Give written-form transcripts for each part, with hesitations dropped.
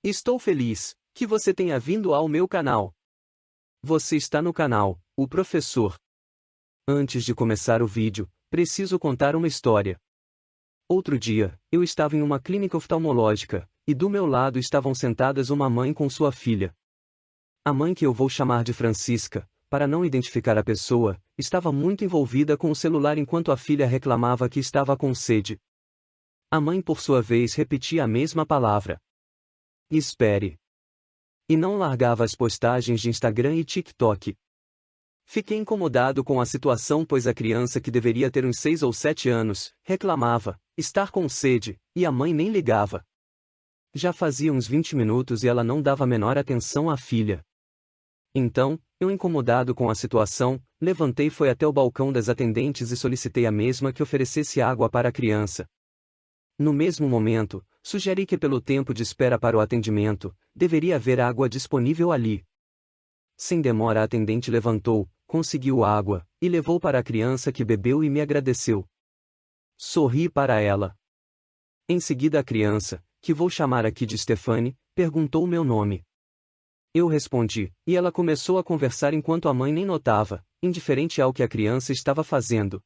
Estou feliz que você tenha vindo ao meu canal. Você está no canal, o professor. Antes de começar o vídeo, preciso contar uma história. Outro dia, eu estava em uma clínica oftalmológica, e do meu lado estavam sentadas uma mãe com sua filha. A mãe, que eu vou chamar de Francisca, para não identificar a pessoa, estava muito envolvida com o celular enquanto a filha reclamava que estava com sede. A mãe, por sua vez, repetia a mesma palavra. Espere. E não largava as postagens de Instagram e TikTok. Fiquei incomodado com a situação, pois a criança, que deveria ter uns 6 ou 7 anos, reclamava estar com sede, e a mãe nem ligava. Já fazia uns 20 minutos e ela não dava a menor atenção à filha. Então, eu, incomodado com a situação, levantei e fui até o balcão das atendentes e solicitei a mesma que oferecesse água para a criança. No mesmo momento, sugeri que, pelo tempo de espera para o atendimento, deveria haver água disponível ali. Sem demora, a atendente levantou, conseguiu água, e levou para a criança, que bebeu e me agradeceu. Sorri para ela. Em seguida, a criança, que vou chamar aqui de Stefane, perguntou meu nome. Eu respondi, e ela começou a conversar enquanto a mãe nem notava, indiferente ao que a criança estava fazendo.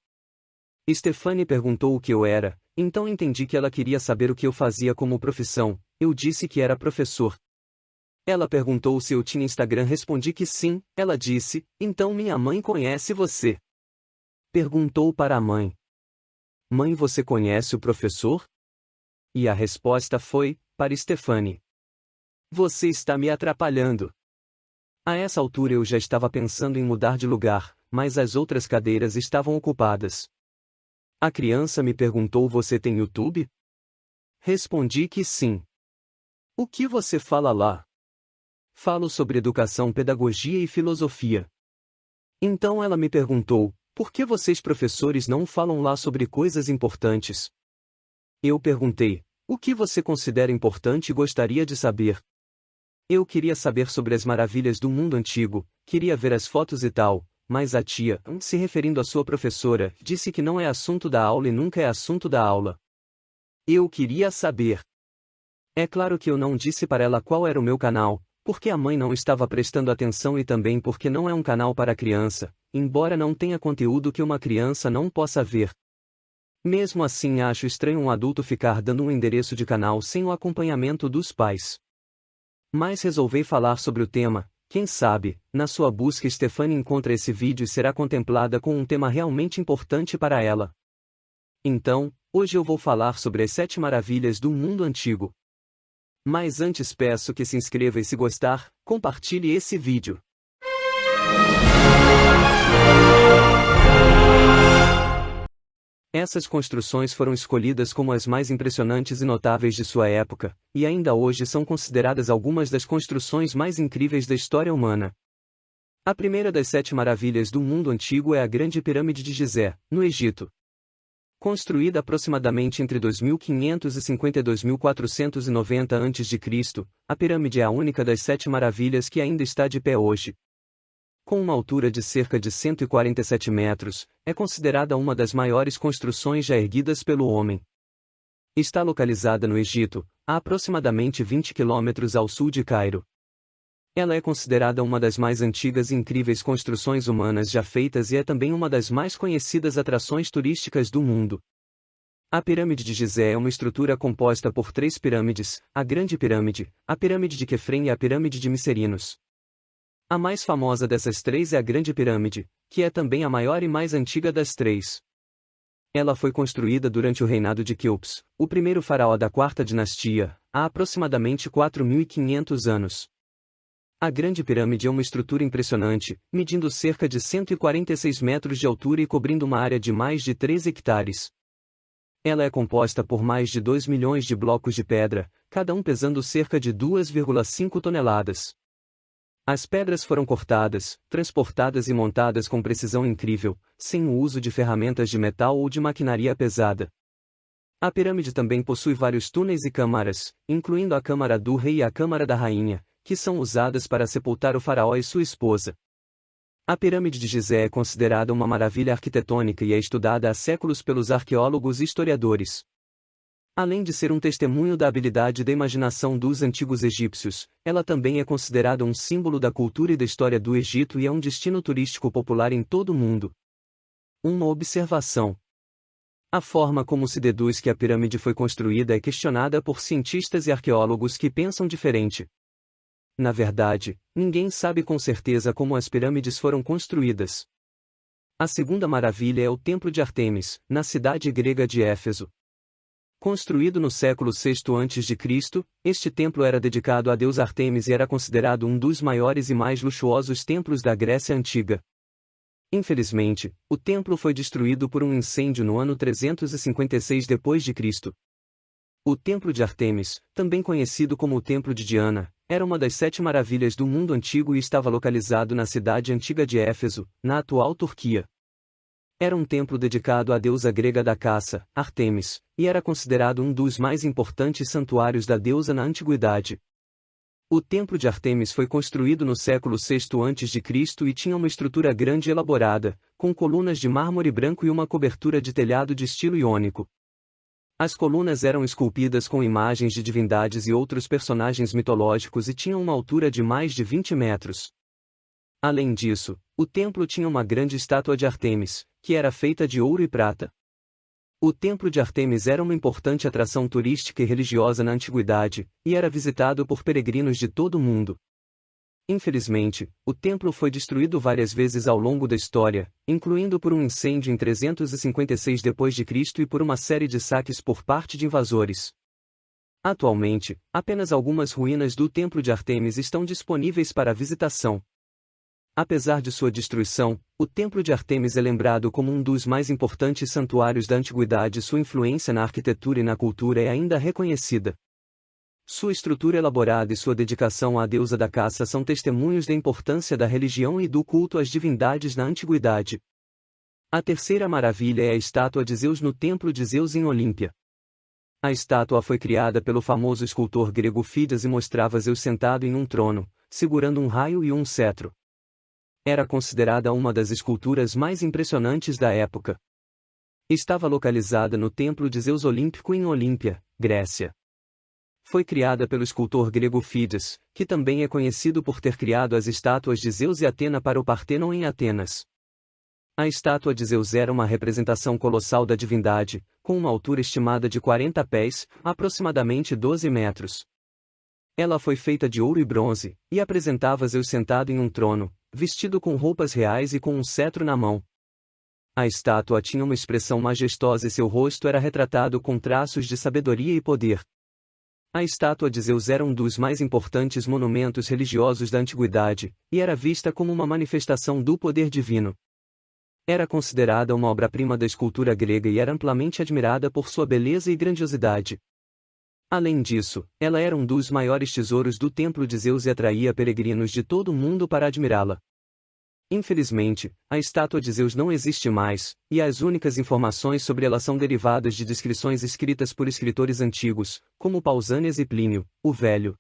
Stefane perguntou o que eu era, então entendi que ela queria saber o que eu fazia como profissão. Eu disse que era professor. Ela perguntou se eu tinha Instagram, respondi que sim. Ela disse, então minha mãe conhece você. Perguntou para a mãe. Mãe, você conhece o professor? E a resposta foi, para Stefane. Você está me atrapalhando. A essa altura eu já estava pensando em mudar de lugar, mas as outras cadeiras estavam ocupadas. A criança me perguntou: você tem YouTube? Respondi que sim. O que você fala lá? Falo sobre educação, pedagogia e filosofia. Então ela me perguntou: por que vocês, professores, não falam lá sobre coisas importantes? Eu perguntei: o que você considera importante e gostaria de saber? Eu queria saber sobre as maravilhas do mundo antigo, queria ver as fotos e tal, mas a tia, se referindo à sua professora, disse que não é assunto da aula e nunca é assunto da aula. Eu queria saber. É claro que eu não disse para ela qual era o meu canal, porque a mãe não estava prestando atenção e também porque não é um canal para criança, embora não tenha conteúdo que uma criança não possa ver. Mesmo assim, acho estranho um adulto ficar dando um endereço de canal sem o acompanhamento dos pais. Mas resolvi falar sobre o tema. Quem sabe, na sua busca, Stefane encontra esse vídeo e será contemplada com um tema realmente importante para ela. Então, hoje eu vou falar sobre as 7 maravilhas do mundo antigo. Mas antes peço que se inscreva e, se gostar, compartilhe esse vídeo. Essas construções foram escolhidas como as mais impressionantes e notáveis de sua época, e ainda hoje são consideradas algumas das construções mais incríveis da história humana. A primeira das 7 maravilhas do mundo antigo é a Grande Pirâmide de Gizé, no Egito. Construída aproximadamente entre 2550 e 2490 a.C., a pirâmide é a única das 7 maravilhas que ainda está de pé hoje. Com uma altura de cerca de 147 metros, é considerada uma das maiores construções já erguidas pelo homem. Está localizada no Egito, a aproximadamente 20 quilômetros ao sul de Cairo. Ela é considerada uma das mais antigas e incríveis construções humanas já feitas e é também uma das mais conhecidas atrações turísticas do mundo. A Pirâmide de Gizé é uma estrutura composta por 3 pirâmides: a Grande Pirâmide, a Pirâmide de Quefren e a Pirâmide de Micerinos. A mais famosa dessas 3 é a Grande Pirâmide, que é também a maior e mais antiga das 3. Ela foi construída durante o reinado de Quéops, o primeiro faraó da 4ª dinastia, há aproximadamente 4.500 anos. A Grande Pirâmide é uma estrutura impressionante, medindo cerca de 146 metros de altura e cobrindo uma área de mais de 3 hectares. Ela é composta por mais de 2 milhões de blocos de pedra, cada um pesando cerca de 2,5 toneladas. As pedras foram cortadas, transportadas e montadas com precisão incrível, sem o uso de ferramentas de metal ou de maquinaria pesada. A pirâmide também possui vários túneis e câmaras, incluindo a Câmara do Rei e a Câmara da Rainha, que são usadas para sepultar o faraó e sua esposa. A Pirâmide de Gizé é considerada uma maravilha arquitetônica e é estudada há séculos pelos arqueólogos e historiadores. Além de ser um testemunho da habilidade e da imaginação dos antigos egípcios, ela também é considerada um símbolo da cultura e da história do Egito e é um destino turístico popular em todo o mundo. Uma observação. A forma como se deduz que a pirâmide foi construída é questionada por cientistas e arqueólogos que pensam diferente. Na verdade, ninguém sabe com certeza como as pirâmides foram construídas. A segunda maravilha é o Templo de Ártemis, na cidade grega de Éfeso. Construído no século VI a.C., este templo era dedicado à deusa Ártemis e era considerado um dos maiores e mais luxuosos templos da Grécia Antiga. Infelizmente, o templo foi destruído por um incêndio no ano 356 d.C. O Templo de Ártemis, também conhecido como o Templo de Diana, era uma das 7 maravilhas do mundo antigo e estava localizado na cidade antiga de Éfeso, na atual Turquia. Era um templo dedicado à deusa grega da caça, Ártemis, e era considerado um dos mais importantes santuários da deusa na antiguidade. O Templo de Ártemis foi construído no século VI a.C. e tinha uma estrutura grande e elaborada, com colunas de mármore branco e uma cobertura de telhado de estilo iônico. As colunas eram esculpidas com imagens de divindades e outros personagens mitológicos e tinham uma altura de mais de 20 metros. Além disso, o templo tinha uma grande estátua de Ártemis, que era feita de ouro e prata. O Templo de Ártemis era uma importante atração turística e religiosa na antiguidade, e era visitado por peregrinos de todo o mundo. Infelizmente, o templo foi destruído várias vezes ao longo da história, incluindo por um incêndio em 356 d.C. e por uma série de saques por parte de invasores. Atualmente, apenas algumas ruínas do Templo de Ártemis estão disponíveis para visitação. Apesar de sua destruição, o Templo de Ártemis é lembrado como um dos mais importantes santuários da antiguidade e sua influência na arquitetura e na cultura é ainda reconhecida. Sua estrutura elaborada e sua dedicação à deusa da caça são testemunhos da importância da religião e do culto às divindades na antiguidade. A terceira maravilha é a estátua de Zeus no Templo de Zeus em Olímpia. A estátua foi criada pelo famoso escultor grego Fídias e mostrava Zeus sentado em um trono, segurando um raio e um cetro. Era considerada uma das esculturas mais impressionantes da época. Estava localizada no Templo de Zeus Olímpico em Olímpia, Grécia. Foi criada pelo escultor grego Fídias, que também é conhecido por ter criado as estátuas de Zeus e Atena para o Partênon em Atenas. A estátua de Zeus era uma representação colossal da divindade, com uma altura estimada de 40 pés, aproximadamente 12 metros. Ela foi feita de ouro e bronze, e apresentava Zeus sentado em um trono, vestido com roupas reais e com um cetro na mão. A estátua tinha uma expressão majestosa e seu rosto era retratado com traços de sabedoria e poder. A estátua de Zeus era um dos mais importantes monumentos religiosos da antiguidade, e era vista como uma manifestação do poder divino. Era considerada uma obra-prima da escultura grega e era amplamente admirada por sua beleza e grandiosidade. Além disso, ela era um dos maiores tesouros do Templo de Zeus e atraía peregrinos de todo o mundo para admirá-la. Infelizmente, a estátua de Zeus não existe mais, e as únicas informações sobre ela são derivadas de descrições escritas por escritores antigos, como Pausânias e Plínio, o Velho.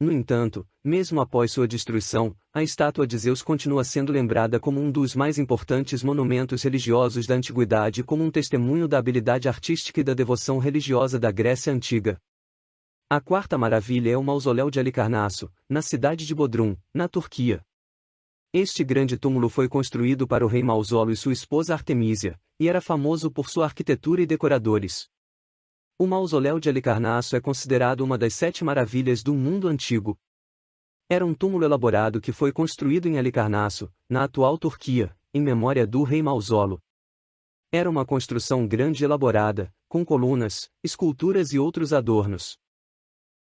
No entanto, mesmo após sua destruição, a estátua de Zeus continua sendo lembrada como um dos mais importantes monumentos religiosos da antiguidade e como um testemunho da habilidade artística e da devoção religiosa da Grécia Antiga. A quarta maravilha é o Mausoléu de Halicarnasso, na cidade de Bodrum, na Turquia. Este grande túmulo foi construído para o rei Mausolo e sua esposa Artemísia, e era famoso por sua arquitetura e decoradores. O Mausoléu de Halicarnasso é considerado uma das 7 maravilhas do mundo antigo. Era um túmulo elaborado que foi construído em Halicarnasso, na atual Turquia, em memória do rei Mausolo. Era uma construção grande e elaborada, com colunas, esculturas e outros adornos.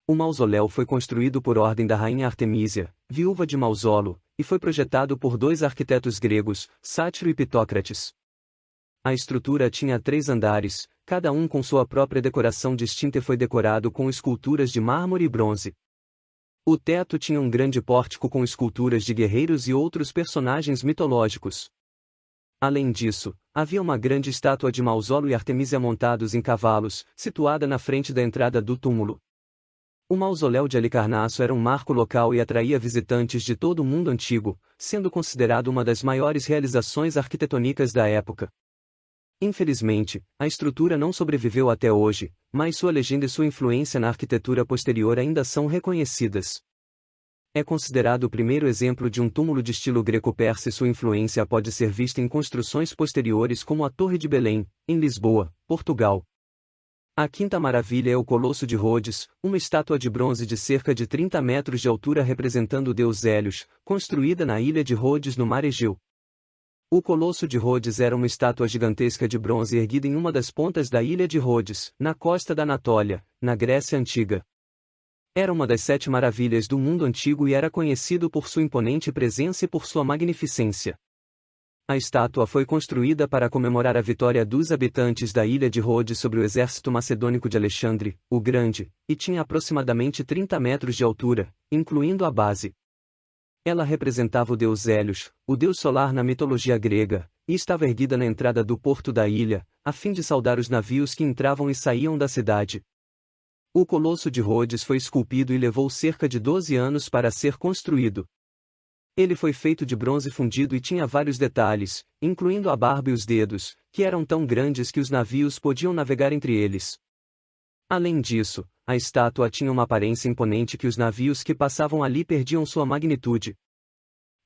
O mausoléu foi construído por ordem da rainha Artemísia, viúva de Mausolo, e foi projetado por 2 arquitetos gregos, Sátiro e Pitócrates. A estrutura tinha 3 andares, cada um com sua própria decoração distinta e foi decorado com esculturas de mármore e bronze. O teto tinha um grande pórtico com esculturas de guerreiros e outros personagens mitológicos. Além disso, havia uma grande estátua de Mausolo e Artemísia montados em cavalos, situada na frente da entrada do túmulo. O mausoléu de Halicarnasso era um marco local e atraía visitantes de todo o mundo antigo, sendo considerado uma das maiores realizações arquitetônicas da época. Infelizmente, a estrutura não sobreviveu até hoje, mas sua legenda e sua influência na arquitetura posterior ainda são reconhecidas. É considerado o primeiro exemplo de um túmulo de estilo greco-persa e sua influência pode ser vista em construções posteriores como a Torre de Belém, em Lisboa, Portugal. A quinta maravilha é o Colosso de Rhodes, uma estátua de bronze de cerca de 30 metros de altura representando o deus Hélios, construída na ilha de Rhodes no mar Egeu. O Colosso de Rhodes era uma estátua gigantesca de bronze erguida em uma das pontas da ilha de Rhodes, na costa da Anatólia, na Grécia Antiga. Era uma das 7 maravilhas do mundo antigo e era conhecido por sua imponente presença e por sua magnificência. A estátua foi construída para comemorar a vitória dos habitantes da ilha de Rhodes sobre o exército macedônico de Alexandre, o Grande, e tinha aproximadamente 30 metros de altura, incluindo a base. Ela representava o deus Hélios, o deus solar na mitologia grega, e estava erguida na entrada do porto da ilha, a fim de saudar os navios que entravam e saíam da cidade. O Colosso de Rhodes foi esculpido e levou cerca de 12 anos para ser construído. Ele foi feito de bronze fundido e tinha vários detalhes, incluindo a barba e os dedos, que eram tão grandes que os navios podiam navegar entre eles. Além disso, a estátua tinha uma aparência imponente que os navios que passavam ali perdiam sua magnitude.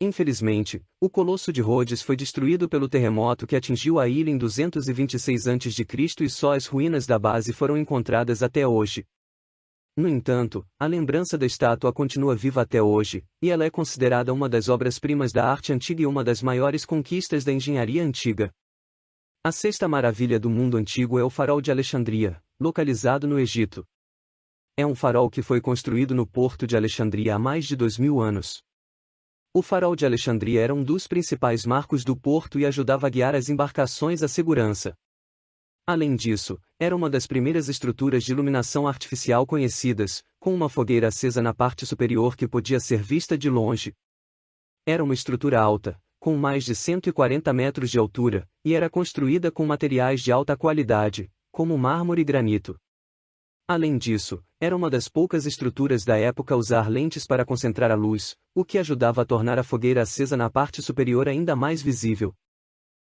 Infelizmente, o Colosso de Rhodes foi destruído pelo terremoto que atingiu a ilha em 226 a.C. e só as ruínas da base foram encontradas até hoje. No entanto, a lembrança da estátua continua viva até hoje, e ela é considerada uma das obras-primas da arte antiga e uma das maiores conquistas da engenharia antiga. A sexta maravilha do mundo antigo é o Farol de Alexandria, localizado no Egito. É um farol que foi construído no porto de Alexandria há mais de 2000 anos. O Farol de Alexandria era um dos principais marcos do porto e ajudava a guiar as embarcações à segurança. Além disso, era uma das primeiras estruturas de iluminação artificial conhecidas, com uma fogueira acesa na parte superior que podia ser vista de longe. Era uma estrutura alta, com mais de 140 metros de altura, e era construída com materiais de alta qualidade, como mármore e granito. Além disso, era uma das poucas estruturas da época a usar lentes para concentrar a luz, o que ajudava a tornar a fogueira acesa na parte superior ainda mais visível.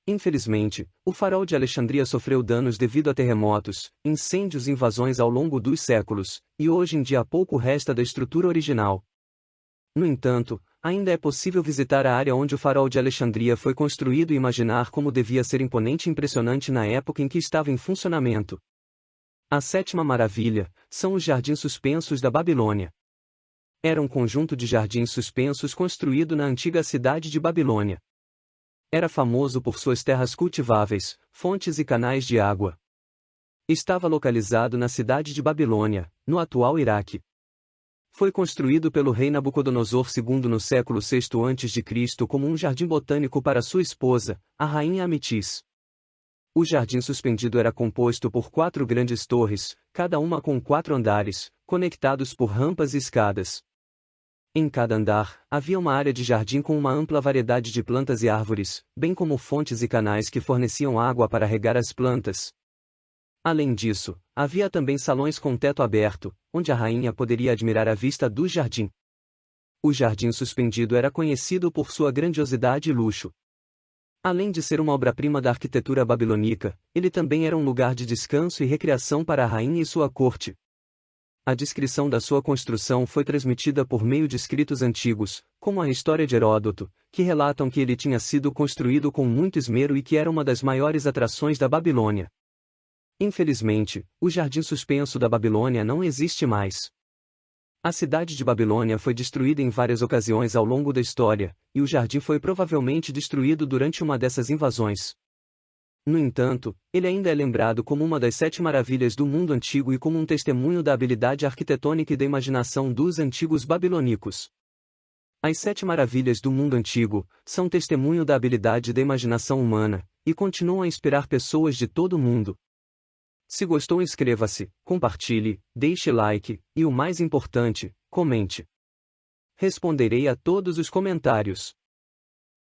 Infelizmente, o Farol de Alexandria sofreu danos devido a terremotos, incêndios e invasões ao longo dos séculos, e hoje em dia pouco resta da estrutura original. No entanto, ainda é possível visitar a área onde o Farol de Alexandria foi construído e imaginar como devia ser imponente e impressionante na época em que estava em funcionamento. A sétima maravilha são os Jardins Suspensos da Babilônia. Era um conjunto de jardins suspensos construído na antiga cidade de Babilônia. Era famoso por suas terras cultiváveis, fontes e canais de água. Estava localizado na cidade de Babilônia, no atual Iraque. Foi construído pelo rei Nabucodonosor II no século VI a.C. como um jardim botânico para sua esposa, a rainha Amitis. O jardim suspendido era composto por 4 grandes torres, cada uma com 4 andares, conectados por rampas e escadas. Em cada andar, havia uma área de jardim com uma ampla variedade de plantas e árvores, bem como fontes e canais que forneciam água para regar as plantas. Além disso, havia também salões com teto aberto, onde a rainha poderia admirar a vista do jardim. O jardim suspendido era conhecido por sua grandiosidade e luxo. Além de ser uma obra-prima da arquitetura babilônica, ele também era um lugar de descanso e recreação para a rainha e sua corte. A descrição da sua construção foi transmitida por meio de escritos antigos, como a história de Heródoto, que relatam que ele tinha sido construído com muito esmero e que era uma das maiores atrações da Babilônia. Infelizmente, o jardim suspenso da Babilônia não existe mais. A cidade de Babilônia foi destruída em várias ocasiões ao longo da história, e o jardim foi provavelmente destruído durante uma dessas invasões. No entanto, ele ainda é lembrado como uma das 7 maravilhas do mundo antigo e como um testemunho da habilidade arquitetônica e da imaginação dos antigos babilônicos. As 7 maravilhas do mundo antigo são testemunho da habilidade e da imaginação humana, e continuam a inspirar pessoas de todo o mundo. Se gostou, inscreva-se, compartilhe, deixe like, e o mais importante, comente. Responderei a todos os comentários.